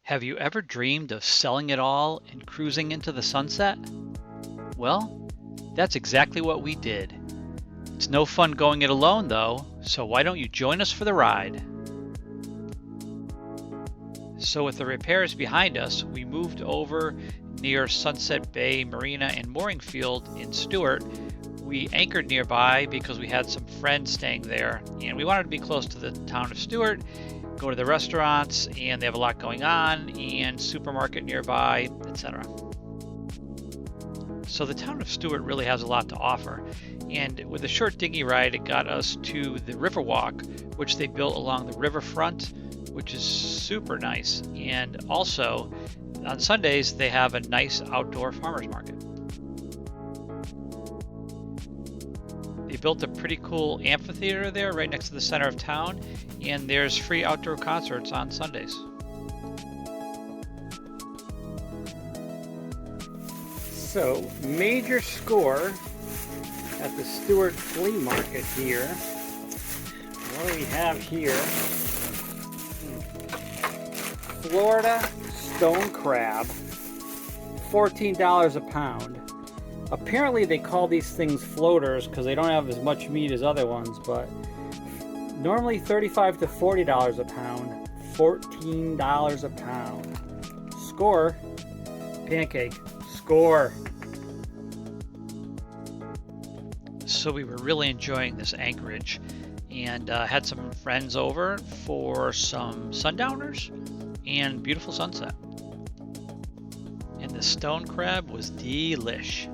Have you ever dreamed of selling it all and cruising into the sunset? Well, that's exactly what we did. It's no fun going it alone though, so why don't you join us for the ride? So with the repairs behind us, we moved over near Sunset Bay Marina and Mooring Field in Stuart. We anchored nearby because we had some friends staying there and we wanted to be close to the town of Stuart, go to the restaurants, and they have a lot going on, and supermarket nearby, etc. So the town of Stuart really has a lot to offer, and with a short dinghy ride it got us to the Riverwalk, which they built along the riverfront, which is super nice. And also on Sundays they have a nice outdoor farmers market. They built a pretty cool amphitheater there right next to the center of town, and there's free outdoor concerts on Sundays. So, major score at the Stuart Flea Market here. What do we have here? Florida stone crab, $14 a pound. Apparently they call these things floaters because they don't have as much meat as other ones, but normally $35 to $40 a pound, $14 a pound. Score, Pancake, score. So we were really enjoying this anchorage and had some friends over for some sundowners and beautiful sunset. And the stone crab was delish.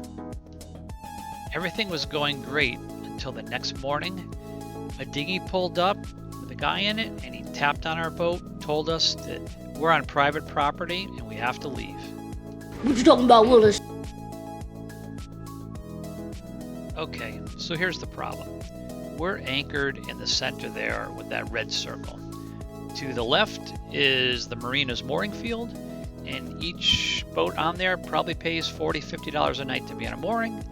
Everything was going great until the next morning. A dinghy pulled up with a guy in it and he tapped on our boat, told us that we're on private property and we have to leave. What you talking about, Willis? Okay, so here's the problem. We're anchored in the center there with that red circle. To the left is the Marina's mooring field, and each boat on there probably pays $40, $50 a night to be on a mooring.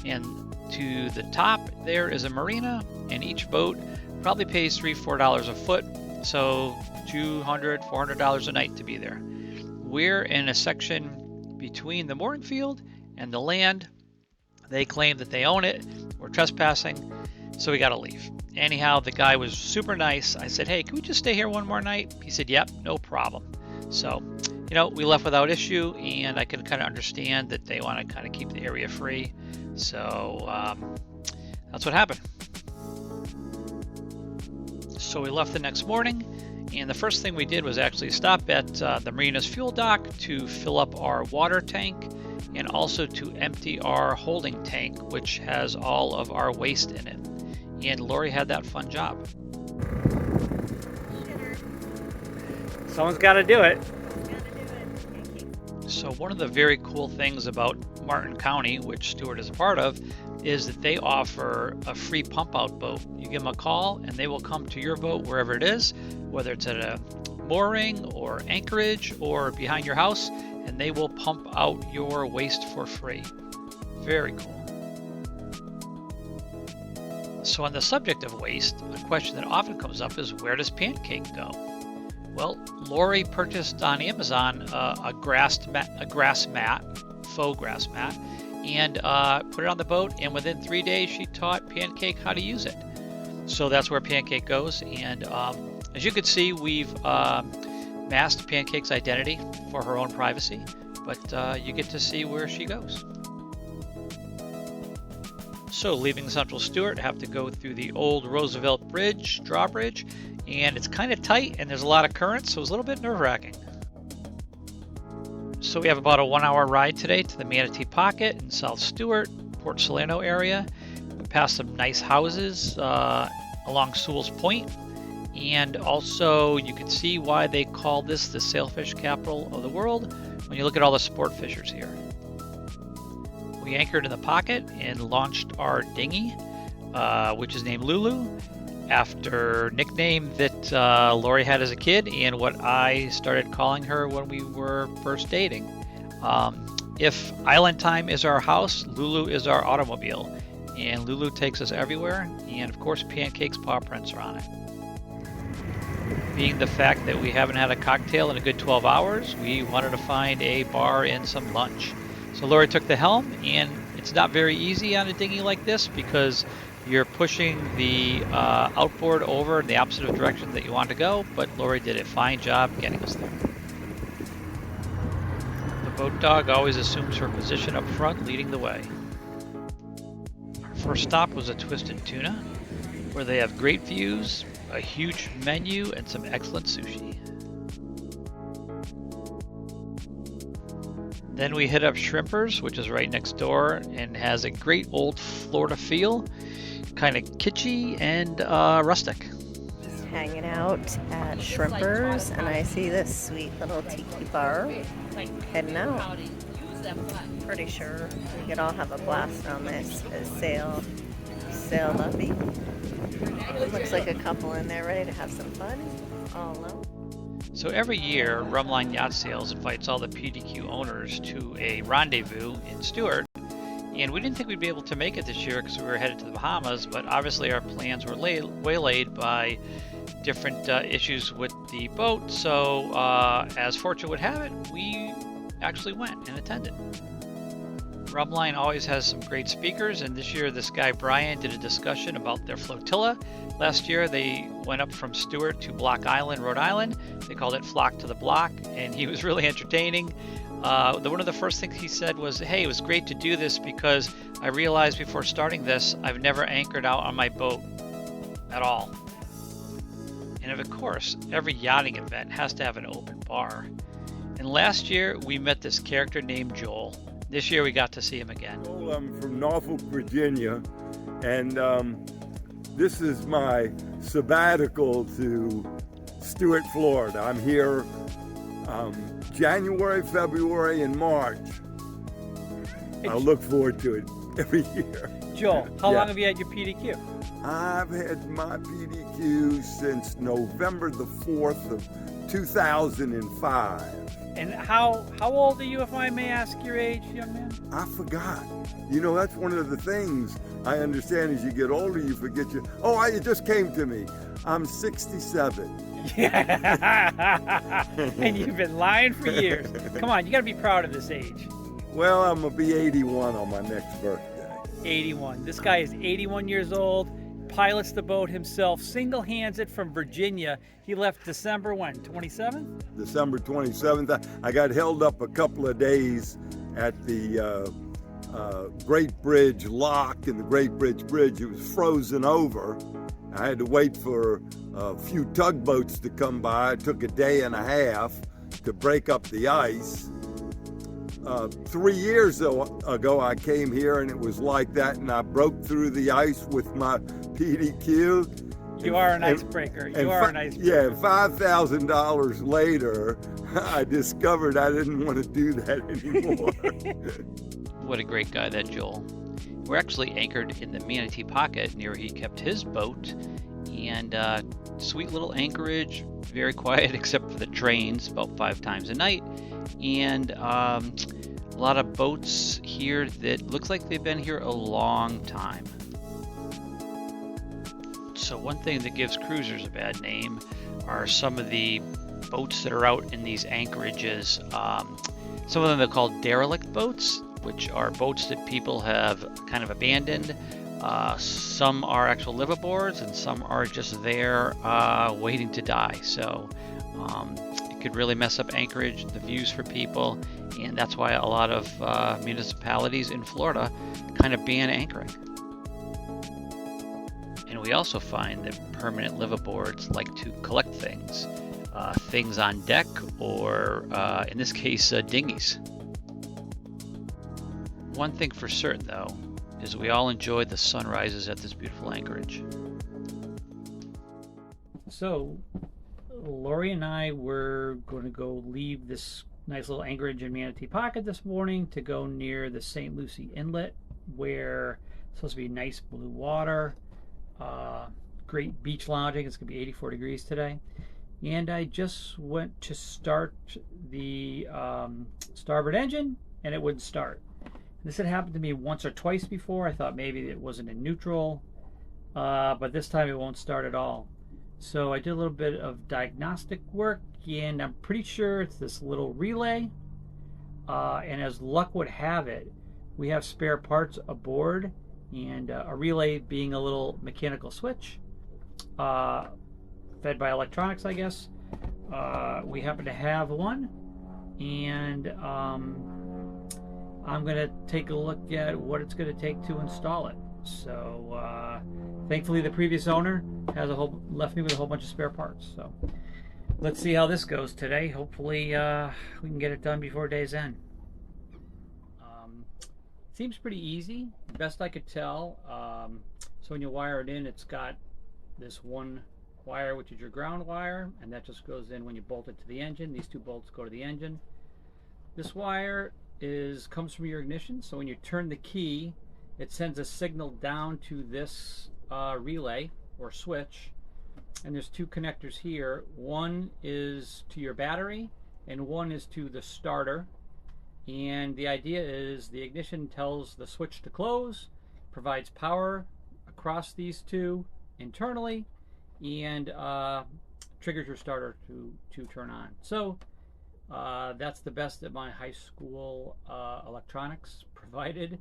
And to the top there is a marina, and each boat probably pays $3, $4 a foot, so $200, $400 a night to be there. We're in a section between the mooring field and the land. They claim that they own it. We're trespassing, so we got to leave. Anyhow, the guy was super nice. I said, hey, can we just stay here one more night? He said, yep, no problem. So, we left without issue, and I can kind of understand that they want to kind of keep the area free. So that's what happened. So we left the next morning, and the first thing we did was actually stop at the Marina's fuel dock to fill up our water tank and also to empty our holding tank, which has all of our waste in it. And Lori had that fun job. Someone's got to do it. So one of the very cool things about Martin County, which Stuart is a part of, is that they offer a free pump out boat. You give them a call and they will come to your boat wherever it is, whether it's at a mooring or anchorage or behind your house, and they will pump out your waste for free. Very cool. So on the subject of waste, a question that often comes up is, where does Pancake go? Well, Lori purchased on Amazon a grass mat, faux grass mat, and put it on the boat, and within 3 days she taught Pancake how to use it. So that's where Pancake goes, and as you can see, we've masked Pancake's identity for her own privacy, but you get to see where she goes. So leaving Central Stuart, have to go through the old Roosevelt Bridge, drawbridge, and it's kind of tight and there's a lot of current, so it's a little bit nerve-wracking. So we have about a 1-hour ride today to the Manatee Pocket in South Stuart, Port Salerno area. We passed some nice houses along Sewell's Point, and also you can see why they call this the sailfish capital of the world when you look at all the sport fishers here. We anchored in the pocket and launched our dinghy, which is named Lulu, after nickname that Lori had as a kid and what I started calling her when we were first dating. If island time is our house, Lulu is our automobile, and Lulu takes us everywhere, and of course Pancake's paw prints are on it. being the fact that we haven't had a cocktail in a good 12 hours, we wanted to find a bar and some lunch. So Lori took the helm, and it's not very easy on a dinghy like this because you're pushing the outboard over in the opposite direction that you want to go, but Lori did a fine job getting us there. The boat dog always assumes her position up front, leading the way. Our first stop was a Twisted Tuna, where they have great views, a huge menu, and some excellent sushi. Then we hit up Shrimpers, which is right next door and has a great old Florida feel, kind of kitschy and rustic. Just hanging out at Shrimpers, and I see this sweet little tiki bar heading out. Pretty sure we could all have a blast on this sail lovey. Looks like a couple in there ready to have some fun all alone. So every year, Rumline Yacht Sales invites all the PDQ owners to a rendezvous in Stuart, and we didn't think we'd be able to make it this year because we were headed to the Bahamas, but obviously our plans were waylaid by different issues with the boat, so as fortune would have it, we actually went and attended. Rumline always has some great speakers, and this year this guy Brian did a discussion about their flotilla. Last year they went up from Stuart to Block Island, Rhode Island. They called it Flock to the Block, and he was really entertaining. One of the first things he said was, hey, it was great to do this because I realized before starting this, I've never anchored out on my boat at all. And of course, every yachting event has to have an open bar. And last year we met this character named Joel. This year we got to see him again. I'm from Norfolk, Virginia, and this is my sabbatical to Stuart, Florida. I'm here January, February, and March. I look forward to it every year. Joel, how long have you had your PDQ? I've had my PDQ since November the 4th of 2005. And how old are you, if I may ask your age, young man? I forgot. You know, that's one of the things I understand as you get older, you forget your... Oh, it just came to me. I'm 67. Yeah. And you've been lying for years. Come on, you got to be proud of this age. Well, I'm going to be 81 on my next birthday. 81. This guy is 81 years old, pilots the boat himself, single-hands it from Virginia. He left December when, 27th? December 27th. I got held up a couple of days at the Great Bridge Lock in the Great Bridge Bridge. It was frozen over. I had to wait for a few tugboats to come by. It took a day and a half to break up the ice. 3 years ago I came here and it was like that, and I broke through the ice with my PDQ. You are an icebreaker. You are an icebreaker. Yeah, $5,000 later, I discovered I didn't want to do that anymore. What a great guy, that Joel. We're actually anchored in the Manatee Pocket near where he kept his boat, and sweet little anchorage, very quiet except for the trains about 5 times a night, and a lot of boats here that looks like they've been here a long time. So one thing that gives cruisers a bad name are some of the boats that are out in these anchorages. Some of them are called derelict boats, which are boats that people have kind of abandoned. Some are actual liveaboards, and some are just there waiting to die. So it could really mess up anchorage, the views for people, and that's why a lot of municipalities in Florida kind of ban anchoring. And we also find that permanent liveaboards like to collect things on deck, or in this case, dinghies. One thing for certain, though, is we all enjoyed the sunrises at this beautiful anchorage. So, Lori and I were going to go leave this nice little anchorage in Manatee Pocket this morning to go near the St. Lucie Inlet, where it's supposed to be nice blue water, great beach lounging. It's going to be 84 degrees today. And I just went to start the starboard engine, and it wouldn't start. This had happened to me once or twice before. I thought maybe it wasn't in neutral, but this time it won't start at all. So I did a little bit of diagnostic work, and I'm pretty sure it's this little relay. And as luck would have it, we have spare parts aboard, and a relay being a little mechanical switch, fed by electronics, I guess. We happen to have one, and I'm going to take a look at what it's going to take to install it. So thankfully the previous owner has left me with a whole bunch of spare parts. So let's see how this goes today. Hopefully we can get it done before day's end. Seems pretty easy, best I could tell. So when you wire it in, it's got this one wire, which is your ground wire, and that just goes in when you bolt it to the engine. These two bolts go to the engine. This wire comes from your ignition, so when you turn the key, it sends a signal down to this relay or switch, and there's two connectors here. One is to your battery and one is to the starter, and the idea is the ignition tells the switch to close, provides power across these two internally, and triggers your starter to turn on. So that's the best that my high school electronics provided.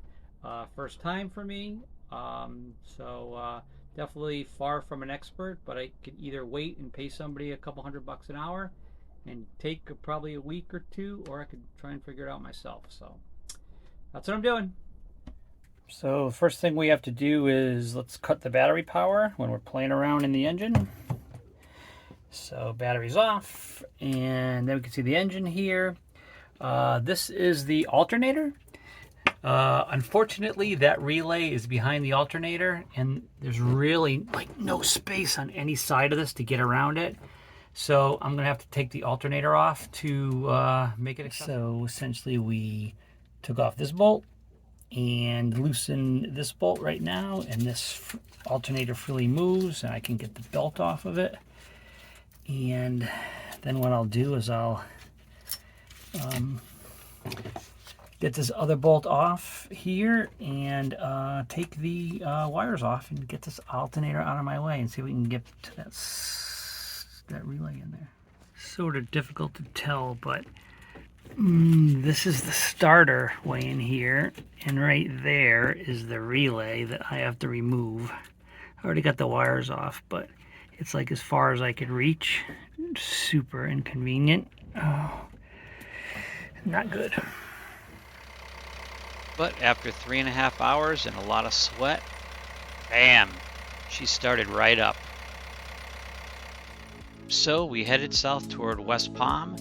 First time for me, so definitely far from an expert, but I could either wait and pay somebody a couple $100 an hour and take probably a week or two, or I could try and figure it out myself. So that's what I'm doing. So first thing we have to do is let's cut the battery power when we're playing around in the engine. So battery's off, and then we can see the engine here. This is the alternator. Unfortunately, that relay is behind the alternator, and there's really like no space on any side of this to get around it. So I'm gonna have to take the alternator off to make it accessible. So essentially we took off this bolt and loosen this bolt right now, and this alternator freely moves, and I can get the belt off of it. And then what I'll do is I'll get this other bolt off here and take the wires off and get this alternator out of my way and see if we can get to that relay in there. Sort of difficult to tell, but this is the starter way in here, and right there is the relay that I have to remove. I already got the wires off, but it's like as far as I could reach. Super inconvenient. Oh, not good. But after 3.5 hours and a lot of sweat, bam, she started right up. So we headed south toward West Palm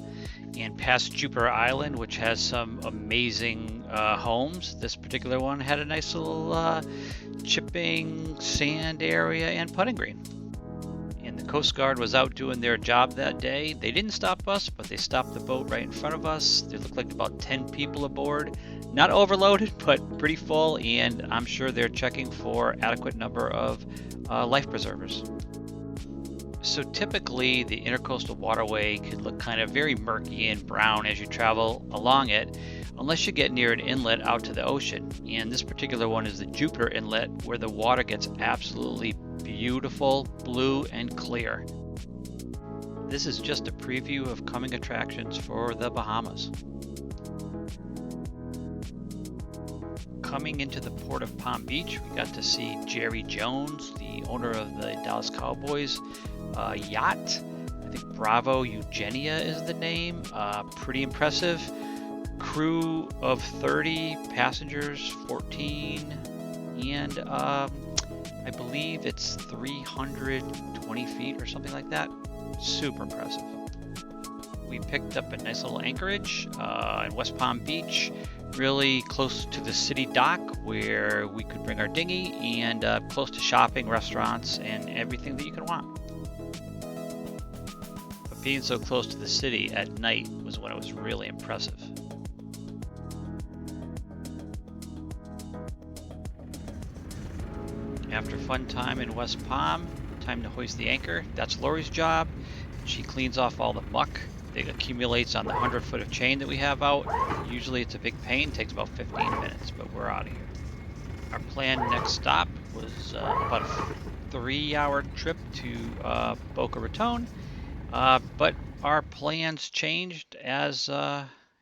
and past Jupiter Island, which has some amazing homes. This particular one had a nice little chipping sand area and putting green. And the Coast Guard was out doing their job that day. They didn't stop us, but they stopped the boat right in front of us. There looked like about 10 people aboard. Not overloaded, but pretty full, and I'm sure they're checking for adequate number of life preservers. So typically the Intracoastal waterway could look kind of very murky and brown as you travel along it, unless you get near an inlet out to the ocean. And this particular one is the Jupiter Inlet, where the water gets absolutely beautiful, blue and clear. This is just a preview of coming attractions for the Bahamas. Coming into the port of Palm Beach, we got to see Jerry Jones, the owner of the Dallas Cowboys yacht. I think Bravo Eugenia is the name. Pretty impressive. Crew of 30, passengers 14, and I believe it's 320 feet or something like that. Super impressive. We picked up a nice little anchorage in West Palm Beach, really close to the city dock where we could bring our dinghy, and close to shopping, restaurants, and everything that you can want. But being so close to the city at night was when it was really impressive. After fun time in West Palm, time to hoist the anchor. That's Lori's job. She cleans off all the muck that accumulates on the 100 foot of chain that we have out. Usually it's a big pain, takes about 15 minutes, but we're out of here. Our planned next stop was about 3-hour trip to Boca Raton, but our plans changed as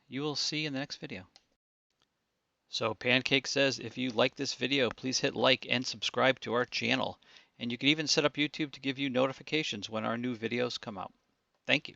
you will see in the next video. So Pancake says, if you like this video, please hit like and subscribe to our channel. And you can even set up YouTube to give you notifications when our new videos come out. Thank you.